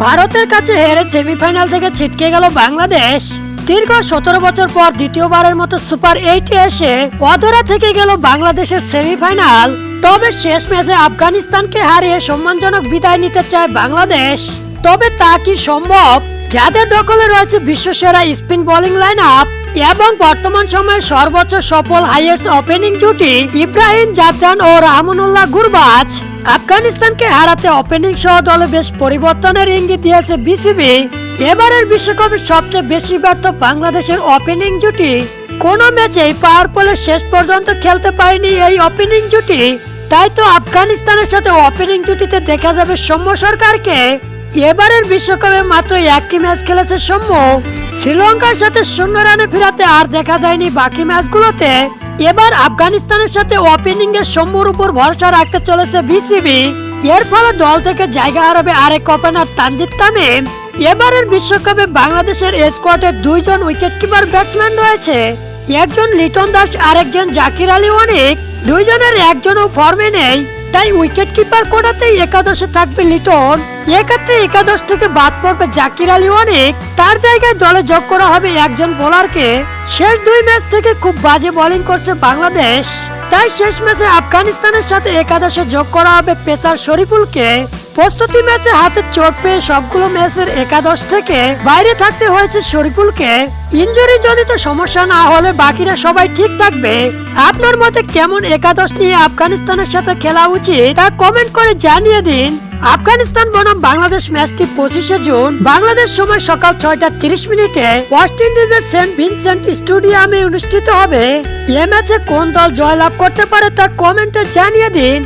ভারতের কাছে হেরে সেমিফাইনাল থেকে ছিটকে গেল বাংলাদেশ। দীর্ঘ 17 বছর পর দ্বিতীয়বারের মতো সুপার 8-এ এসে অধরা থেকে গেল বাংলাদেশের সেমিফাইনাল। তবে শেষ ম্যাচে আফগানিস্তানকে হারিয়ে সম্মানজনক বিদায় নিতে চায় বাংলাদেশ। তবে তা কি সম্ভব, যাদের দখলে রয়েছে বিশ্বসেরা স্পিন বোলিং লাইন আপ এবং বর্তমান সময়ের সর্বোচ্চ সফল হাইয়েস্ট ওপেনিং জুটি ইব্রাহিম জাদরান ও রাহমানুল্লাহ গুরবাজ? আফগানিস্তানকে হারাতে ওপেনিং সহ দলে বেশ পরিবর্তনের ইঙ্গিত দিয়েছে বিসিবি। এবারের বিশ্বকাপে সবচেয়ে বেশি ব্যর্থ বাংলাদেশের ওপেনিং জুটি। কোনো ম্যাচেই পাওয়ার প্লে শেষ পর্যন্ত খেলতে পারেনি এই ওপেনিং জুটি। তাই তো আফগানিস্তানের সাথে ওপেনিং জুটিতে দেখা যাবে সৌম্য সরকারকে। এবারের বিশ্বকাপে মাত্র একটি ম্যাচ খেলেছে সৌম্য। শ্রীলঙ্কার সাথে 0 রানে ফেরাতে আর দেখা যায়নি বাকি ম্যাচগুলোতে। এবার আফগানিস্তানের সাথে ওপেনিং এর সৌম্যর উপর ভরসা রাখতে চলেছে বিসিবি। এর ফলে দল থেকে জায়গা হারাবে আরেক ওপেনার তানজিদ তামিম। এবারের বিশ্বকাপে বাংলাদেশের স্কোয়াডে 2 জন উইকেট কিপার ব্যাটসম্যান রয়েছে, একজন লিটন দাস আর একজন জাকির আলী অনিক। 2 জনের একজনও ফর্মে নেই, তাই উইকেট কিপার কোটাতেই একাদশে থাকবে লিটন। এক্ষেত্রে একাদশ থেকে বাদ পড়বে জাকির আলী অনিক। তার জায়গায় দলে যোগ করা হবে একজন বোলারকে। শেষ 2 ম্যাচ থেকে খুব বাজে বোলিং করছে বাংলাদেশ, তাই শেষ ম্যাচে আফগানিস্তানের সাথে একাদশে যোগ করা হবে পেসার শরীফুলকে। প্রস্তুতি ম্যাচে হাতে চোট পেয়ে সবগুলো ম্যাচের একাদশ থেকে বাইরে থাকতে হয়েছে শরীফুলকে। ইনজুরি জনিত সমস্যা না হলে বাকিরা সবাই ঠিক থাকবে। আপনার মতে কেমন একাদশ নিয়ে আফগানিস্তানের সাথে খেলা উচিত তা কমেন্ট করে জানিয়ে দিন। আফগানিস্তান বনাম বাংলাদেশ ম্যাচটি 25শে জুন বাংলাদেশ সময় সকাল 6টা 30 মিনিটে ওয়েস্ট ইন্ডিজের সেন্ট ভিনসেন্ট স্টেডিয়ামে অনুষ্ঠিত হবে। এ ম্যাচে কোন দল জয়লাভ করতে পারে তা কমেন্টে জানিয়ে দিন।